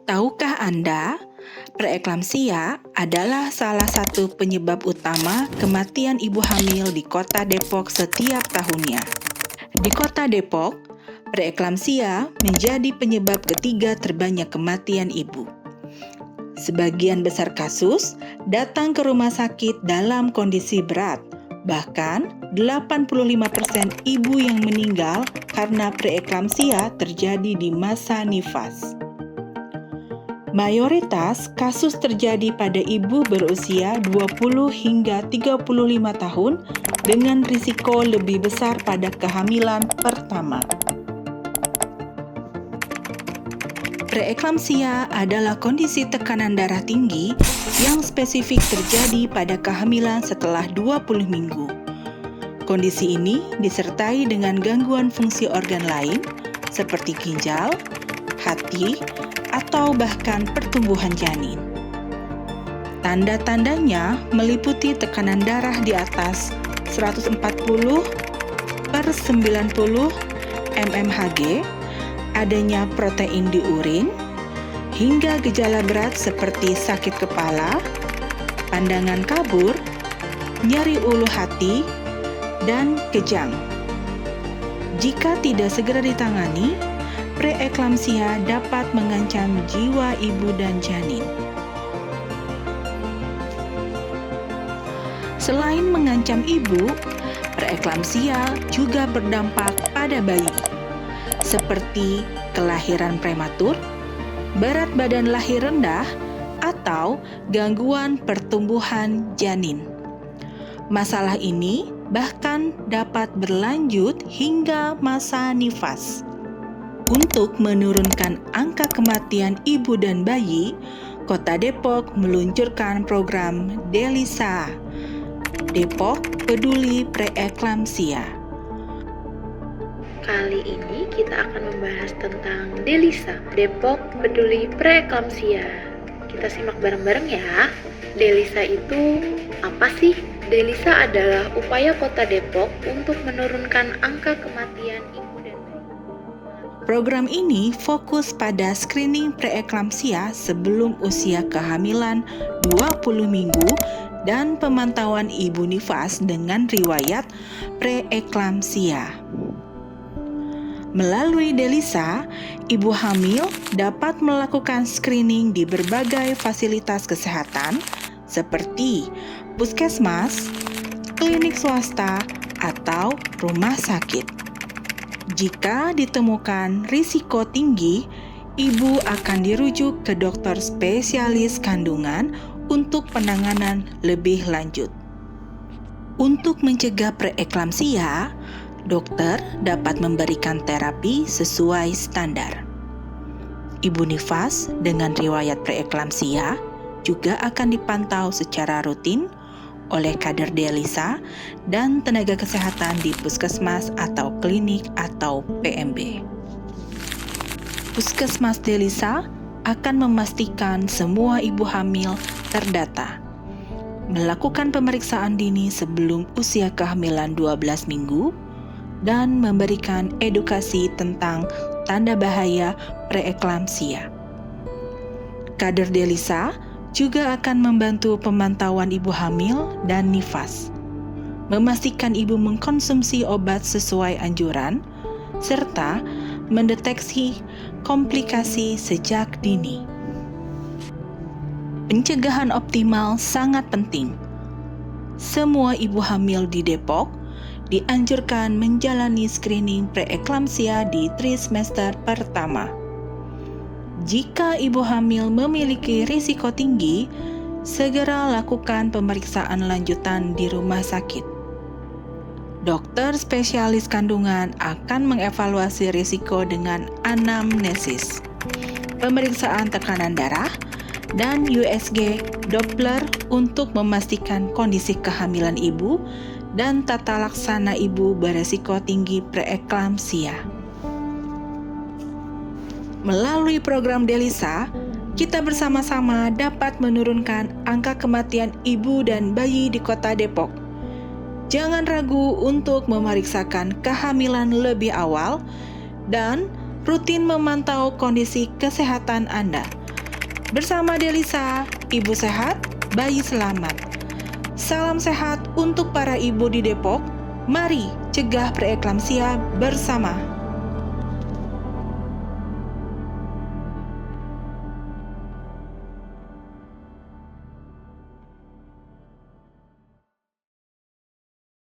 Tahukah Anda, preeklamsia adalah salah satu penyebab utama kematian ibu hamil di Kota Depok setiap tahunnya. Di Kota Depok, preeklamsia menjadi penyebab ketiga terbanyak kematian ibu. Sebagian besar kasus datang ke rumah sakit dalam kondisi berat. Bahkan 85% ibu yang meninggal karena preeklamsia terjadi di masa nifas. Mayoritas kasus terjadi pada ibu berusia 20 hingga 35 tahun dengan risiko lebih besar pada kehamilan pertama. Preeklamsia adalah kondisi tekanan darah tinggi yang spesifik terjadi pada kehamilan setelah 20 minggu. Kondisi ini disertai dengan gangguan fungsi organ lain seperti ginjal, hati, atau bahkan pertumbuhan janin. Tanda-tandanya meliputi tekanan darah di atas 140/90 mmHg, adanya protein di urin, hingga gejala berat seperti sakit kepala, pandangan kabur, nyeri ulu hati, dan kejang. Jika tidak segera ditangani, preeklamsia dapat mengancam jiwa ibu dan janin. Selain mengancam ibu, preeklamsia juga berdampak pada bayi, seperti kelahiran prematur, berat badan lahir rendah, atau gangguan pertumbuhan janin. Masalah ini bahkan dapat berlanjut hingga masa nifas. Untuk menurunkan angka kematian ibu dan bayi, Kota Depok meluncurkan program DELISA, Depok Peduli Preeklamsia. Kali ini kita akan membahas tentang DELISA, Depok Peduli Preeklamsia. Kita simak bareng-bareng ya. DELISA itu apa sih? DELISA adalah upaya Kota Depok untuk menurunkan angka kematian ibu dan bayi. Program ini fokus pada screening preeklamsia sebelum usia kehamilan 20 minggu dan pemantauan ibu nifas dengan riwayat preeklamsia. Melalui DELISA, ibu hamil dapat melakukan screening di berbagai fasilitas kesehatan seperti puskesmas, klinik swasta, atau rumah sakit. Jika ditemukan risiko tinggi, ibu akan dirujuk ke dokter spesialis kandungan untuk penanganan lebih lanjut. Untuk mencegah preeklamsia, dokter dapat memberikan terapi sesuai standar. Ibu nifas dengan riwayat preeklamsia juga akan dipantau secara rutin oleh kader DELISA dan tenaga kesehatan di puskesmas atau klinik atau PMB. Puskesmas DELISA akan memastikan semua ibu hamil terdata, melakukan pemeriksaan dini sebelum usia kehamilan 12 minggu, dan memberikan edukasi tentang tanda bahaya preeklamsia. Kader DELISA juga akan membantu pemantauan ibu hamil dan nifas, memastikan ibu mengkonsumsi obat sesuai anjuran, serta mendeteksi komplikasi sejak dini. Pencegahan optimal sangat penting. Semua ibu hamil di Depok dianjurkan menjalani screening preeklamsia di trimester pertama. Jika ibu hamil memiliki risiko tinggi, segera lakukan pemeriksaan lanjutan di rumah sakit. Dokter spesialis kandungan akan mengevaluasi risiko dengan anamnesis, pemeriksaan tekanan darah, dan USG Doppler untuk memastikan kondisi kehamilan ibu dan tata laksana ibu beresiko tinggi preeklamsia. Melalui program DELISA, kita bersama-sama dapat menurunkan angka kematian ibu dan bayi di Kota Depok. Jangan ragu untuk memeriksakan kehamilan lebih awal dan rutin memantau kondisi kesehatan Anda Bersama Delisa, ibu sehat, bayi selamat. Salam sehat untuk para ibu di Depok. Mari cegah preeklamsia bersama.